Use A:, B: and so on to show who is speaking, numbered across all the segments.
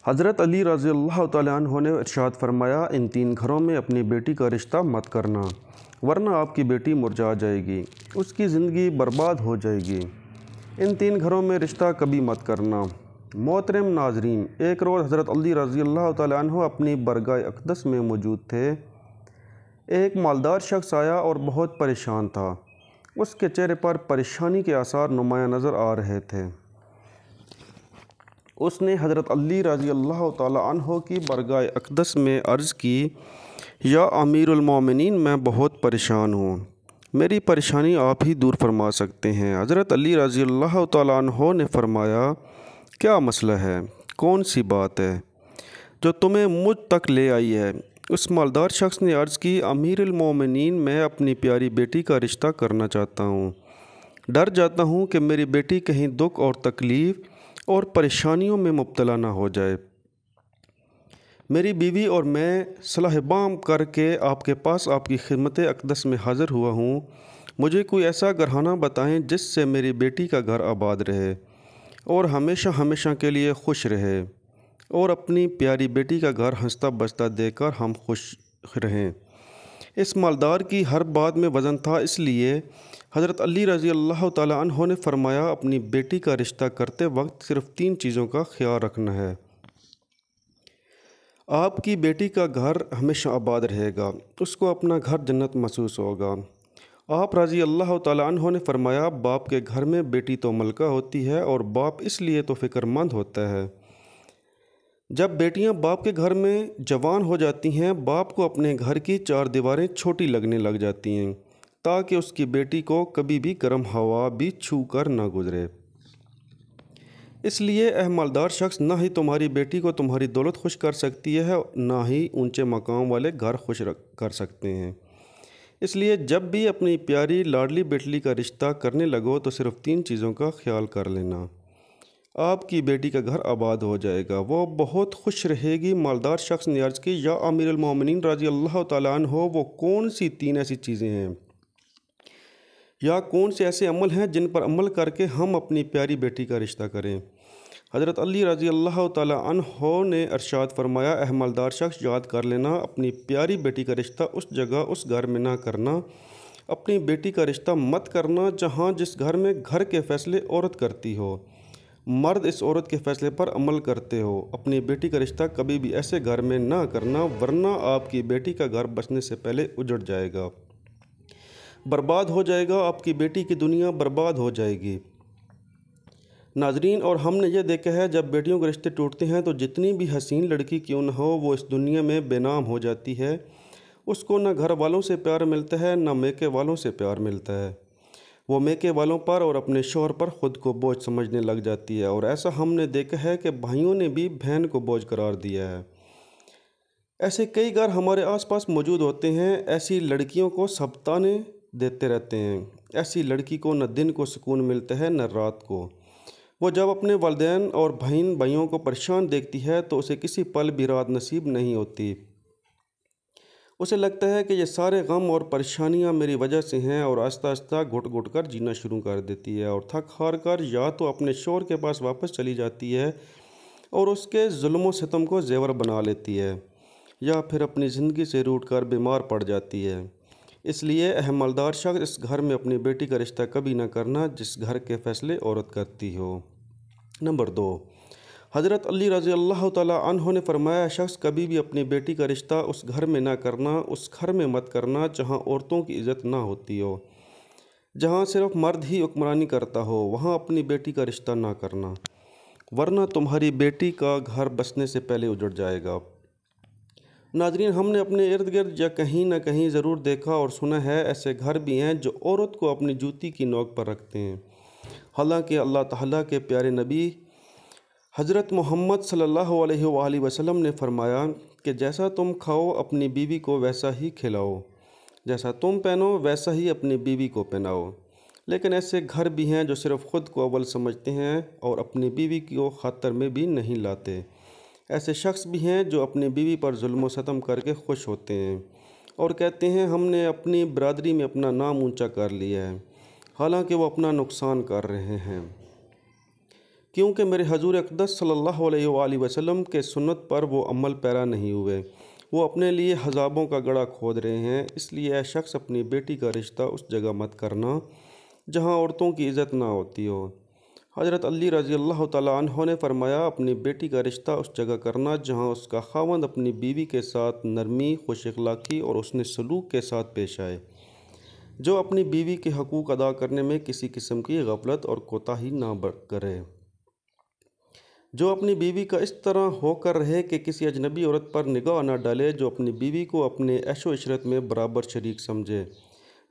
A: حضرت علی رضی اللہ تعالیٰ عنہ نے ارشاد فرمایا، ان تین گھروں میں اپنی بیٹی کا رشتہ مت کرنا، ورنہ آپ کی بیٹی مرجھا جائے گی، اس کی زندگی برباد ہو جائے گی۔ ان تین گھروں میں رشتہ کبھی مت کرنا۔ محترم ناظرین، ایک روز حضرت علی رضی اللہ تعالیٰ عنہ اپنی برگاہ اقدس میں موجود تھے۔ ایک مالدار شخص آیا اور بہت پریشان تھا۔ اس کے چہرے پر پریشانی کے آثار نمایاں نظر آ رہے تھے۔ اس نے حضرت علی رضی اللہ تعالیٰ عنہ کی برگاہ اقدس میں عرض کی، یا امیر المومنین، میں بہت پریشان ہوں، میری پریشانی آپ ہی دور فرما سکتے ہیں۔ حضرت علی رضی اللہ تعالیٰ عنہ نے فرمایا، کیا مسئلہ ہے، کون سی بات ہے جو تمہیں مجھ تک لے آئی ہے؟ اس مالدار شخص نے عرض کی، امیر المومنین، میں اپنی پیاری بیٹی کا رشتہ کرنا چاہتا ہوں۔ ڈر جاتا ہوں کہ میری بیٹی کہیں دکھ اور تکلیف اور پریشانیوں میں مبتلا نہ ہو جائے۔ میری بیوی اور میں صلاح بام کر کے آپ کے پاس آپ کی خدمت اقدس میں حاضر ہوا ہوں۔ مجھے کوئی ایسا گھرانہ بتائیں جس سے میری بیٹی کا گھر آباد رہے اور ہمیشہ ہمیشہ کے لیے خوش رہے، اور اپنی پیاری بیٹی کا گھر ہنستا بستا دیکھ کر ہم خوش رہیں۔ اس مالدار کی ہر بات میں وزن تھا، اس لیے حضرت علی رضی اللہ تعالیٰ عنہ نے فرمایا، اپنی بیٹی کا رشتہ کرتے وقت صرف تین چیزوں کا خیال رکھنا ہے۔ آپ کی بیٹی کا گھر ہمیشہ آباد رہے گا، اس کو اپنا گھر جنت محسوس ہوگا۔ آپ رضی اللہ تعالیٰ عنہ نے فرمایا، باپ کے گھر میں بیٹی تو ملکہ ہوتی ہے، اور باپ اس لیے تو فکر مند ہوتا ہے۔ جب بیٹیاں باپ کے گھر میں جوان ہو جاتی ہیں، باپ کو اپنے گھر کی چار دیواریں چھوٹی لگنے لگ جاتی ہیں، تاکہ اس کی بیٹی کو کبھی بھی گرم ہوا بھی چھو کر نہ گزرے۔ اس لیے اے مالدار شخص، نہ ہی تمہاری بیٹی کو تمہاری دولت خوش کر سکتی ہے، نہ ہی اونچے مقام والے گھر خوش کر سکتے ہیں۔ اس لیے جب بھی اپنی پیاری لاڈلی بیٹلی کا رشتہ کرنے لگو تو صرف تین چیزوں کا خیال کر لینا، آپ کی بیٹی کا گھر آباد ہو جائے گا، وہ بہت خوش رہے گی۔ مالدار شخص نے عرض کی، یا امیر المومنین رضی اللہ تعالیٰ عنہ، وہ کون سی تین ایسی چیزیں ہیں یا کون سے ایسے عمل ہیں جن پر عمل کر کے ہم اپنی پیاری بیٹی کا رشتہ کریں؟ حضرت علی رضی اللہ تعالیٰ عنہ نے ارشاد فرمایا، اے مالدار شخص، یاد کر لینا، اپنی پیاری بیٹی کا رشتہ اس جگہ اس گھر میں نہ کرنا، اپنی بیٹی کا رشتہ مت کرنا جہاں جس گھر میں گھر کے فیصلے عورت کرتی ہو، مرد اس عورت کے فیصلے پر عمل کرتے ہو۔ اپنی بیٹی کا رشتہ کبھی بھی ایسے گھر میں نہ کرنا، ورنہ آپ کی بیٹی کا گھر بسنے سے پہلے اجڑ جائے گا، برباد ہو جائے گا، آپ کی بیٹی کی دنیا برباد ہو جائے گی۔ ناظرین، اور ہم نے یہ دیکھا ہے، جب بیٹیوں کے رشتے ٹوٹتے ہیں تو جتنی بھی حسین لڑکی کیوں نہ ہو، وہ اس دنیا میں بے نام ہو جاتی ہے۔ اس کو نہ گھر والوں سے پیار ملتا ہے، نہ میکے والوں سے پیار ملتا ہے۔ وہ میکے والوں پر اور اپنے شوہر پر خود کو بوجھ سمجھنے لگ جاتی ہے، اور ایسا ہم نے دیکھا ہے کہ بھائیوں نے بھی بہن کو بوجھ قرار دیا ہے۔ ایسے کئی گھر ہمارے آس پاس موجود ہوتے ہیں۔ ایسی لڑکیوں کو سب تانے دیتے رہتے ہیں۔ ایسی لڑکی کو نہ دن کو سکون ملتا ہے، نہ رات کو۔ وہ جب اپنے والدین اور بھائیوں کو پریشان دیکھتی ہے تو اسے کسی پل بھی رات نصیب نہیں ہوتی۔ اسے لگتا ہے کہ یہ سارے غم اور پریشانیاں میری وجہ سے ہیں، اور آہستہ آہستہ گھٹ گھٹ کر جینا شروع کر دیتی ہے، اور تھک ہار کر یا تو اپنے شوہر کے پاس واپس چلی جاتی ہے اور اس کے ظلم و ستم کو زیور بنا لیتی ہے، یا پھر اپنی زندگی سے روٹھ کر بیمار پڑ جاتی ہے۔ اس لیے اے مالدار شخص، اس گھر میں اپنی بیٹی کا رشتہ کبھی نہ کرنا جس گھر کے فیصلے عورت کرتی ہو۔ نمبر 2، حضرت علی رضی اللہ تعالیٰ عنہ نے فرمایا، شخص کبھی بھی اپنی بیٹی کا رشتہ اس گھر میں نہ کرنا، اس گھر میں مت کرنا جہاں عورتوں کی عزت نہ ہوتی ہو، جہاں صرف مرد ہی حکمرانی کرتا ہو، وہاں اپنی بیٹی کا رشتہ نہ کرنا، ورنہ تمہاری بیٹی کا گھر بسنے سے پہلے اجڑ جائے گا۔ ناظرین، ہم نے اپنے ارد گرد یا کہیں نہ کہیں ضرور دیکھا اور سنا ہے، ایسے گھر بھی ہیں جو عورت کو اپنی جوتی کی نوک پر رکھتے ہیں، حالانکہ اللہ تعالیٰ کے پیارے نبی حضرت محمد صلی اللہ علیہ وآلہ وسلم نے فرمایا کہ جیسا تم کھاؤ اپنی بیوی کو ویسا ہی کھلاؤ، جیسا تم پہنو ویسا ہی اپنی بیوی کو پہناؤ۔ لیکن ایسے گھر بھی ہیں جو صرف خود کو اول سمجھتے ہیں اور اپنی بیوی کو خاطر میں بھی نہیں لاتے۔ ایسے شخص بھی ہیں جو اپنی بیوی پر ظلم و ستم کر کے خوش ہوتے ہیں اور کہتے ہیں ہم نے اپنی برادری میں اپنا نام اونچا کر لیا ہے، حالانکہ وہ اپنا نقصان کر رہے ہیں۔ کیونکہ میرے حضور اقدس صلی اللہ علیہ وآلہ وسلم کے سنت پر وہ عمل پیرا نہیں ہوئے، وہ اپنے لیے عذابوں کا گڑھا کھود رہے ہیں۔ اس لیے اے شخص اپنی بیٹی کا رشتہ اس جگہ مت کرنا جہاں عورتوں کی عزت نہ ہوتی ہو۔ حضرت علی رضی اللہ تعالیٰ عنہ نے فرمایا، اپنی بیٹی کا رشتہ اس جگہ کرنا جہاں اس کا خاوند اپنی بیوی کے ساتھ نرمی، خوش اخلاقی اور حسن سلوک کے ساتھ پیش آئے، جو اپنی بیوی کے حقوق ادا کرنے میں کسی قسم کی غفلت اور کوتاہی نہ کرے، جو اپنی بیوی کا اس طرح ہو کر رہے کہ کسی اجنبی عورت پر نگاہ نہ ڈالے، جو اپنی بیوی کو اپنے عیش و عشرت میں برابر شریک سمجھے،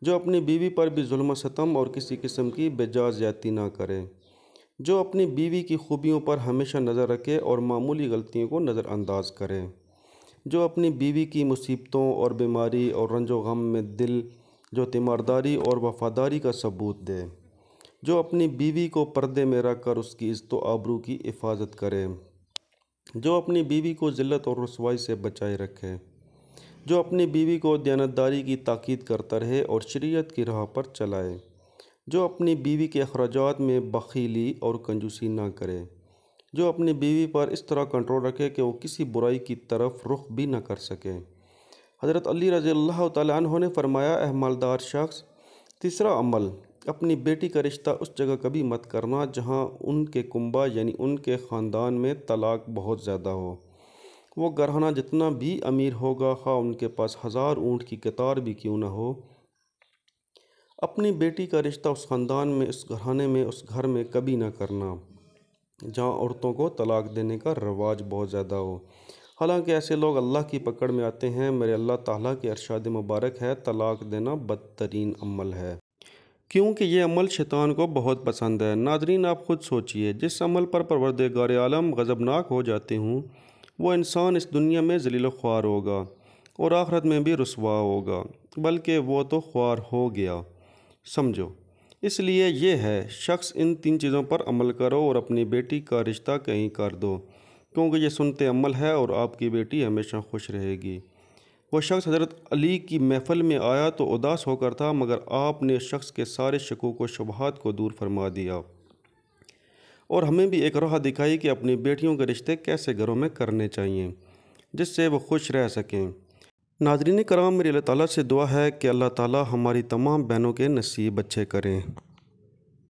A: جو اپنی بیوی پر بھی ظلم و ستم اور کسی قسم کی بے جا زیادتی نہ کرے، جو اپنی بیوی کی خوبیوں پر ہمیشہ نظر رکھے اور معمولی غلطیوں کو نظر انداز کرے، جو اپنی بیوی کی مصیبتوں اور بیماری اور رنج و غم میں دل جو تیمارداری اور وفاداری کا ثبوت دے، جو اپنی بیوی کو پردے میں رکھ کر اس کی عزت و آبرو کی حفاظت کرے، جو اپنی بیوی کو ذلت اور رسوائی سے بچائے رکھے، جو اپنی بیوی کو دیانتداری کی تاکید کرتا رہے اور شریعت کی راہ پر چلائے، جو اپنی بیوی کے اخراجات میں بخیلی اور کنجوسی نہ کرے، جو اپنی بیوی پر اس طرح کنٹرول رکھے کہ وہ کسی برائی کی طرف رخ بھی نہ کر سکے۔ حضرت علی رضی اللہ تعالیٰ عنہ نے فرمایا، اے مالدار شخص، تیسرا عمل، اپنی بیٹی کا رشتہ اس جگہ کبھی مت کرنا جہاں ان کے کنبہ یعنی ان کے خاندان میں طلاق بہت زیادہ ہو۔ وہ گھرانہ جتنا بھی امیر ہوگا، خواہ ان کے پاس 1000 اونٹ کی قطار بھی کیوں نہ ہو، اپنی بیٹی کا رشتہ اس خاندان میں، اس گھرانے میں، اس گھر میں کبھی نہ کرنا جہاں عورتوں کو طلاق دینے کا رواج بہت زیادہ ہو۔ حالانکہ ایسے لوگ اللہ کی پکڑ میں آتے ہیں۔ میرے اللہ تعالیٰ کے ارشاد مبارک ہے، طلاق دینا بدترین عمل ہے، کیونکہ یہ عمل شیطان کو بہت پسند ہے۔ ناظرین، آپ خود سوچئے، جس عمل پر پروردگار عالم غضبناک ہو جاتے ہوں، وہ انسان اس دنیا میں ذلیل و خوار ہوگا اور آخرت میں بھی رسوا ہوگا، بلکہ وہ تو خوار ہو گیا، سمجھو۔ اس لیے یہ ہے، شخص ان 3 چیزوں پر عمل کرو اور اپنی بیٹی کا رشتہ کہیں کر دو، کیونکہ یہ سنت عمل ہے اور آپ کی بیٹی ہمیشہ خوش رہے گی۔ وہ شخص حضرت علی کی محفل میں آیا تو اداس ہو کر تھا، مگر آپ نے اس شخص کے سارے شکوک و شبہات کو دور فرما دیا اور ہمیں بھی ایک راہ دکھائی کہ اپنی بیٹیوں کے رشتے کیسے گھروں میں کرنے چاہیے جس سے وہ خوش رہ سکیں۔ ناظرین کرام، میری اللہ تعالیٰ سے دعا ہے کہ اللہ تعالیٰ ہماری تمام بہنوں کے نصیب اچھے کریں۔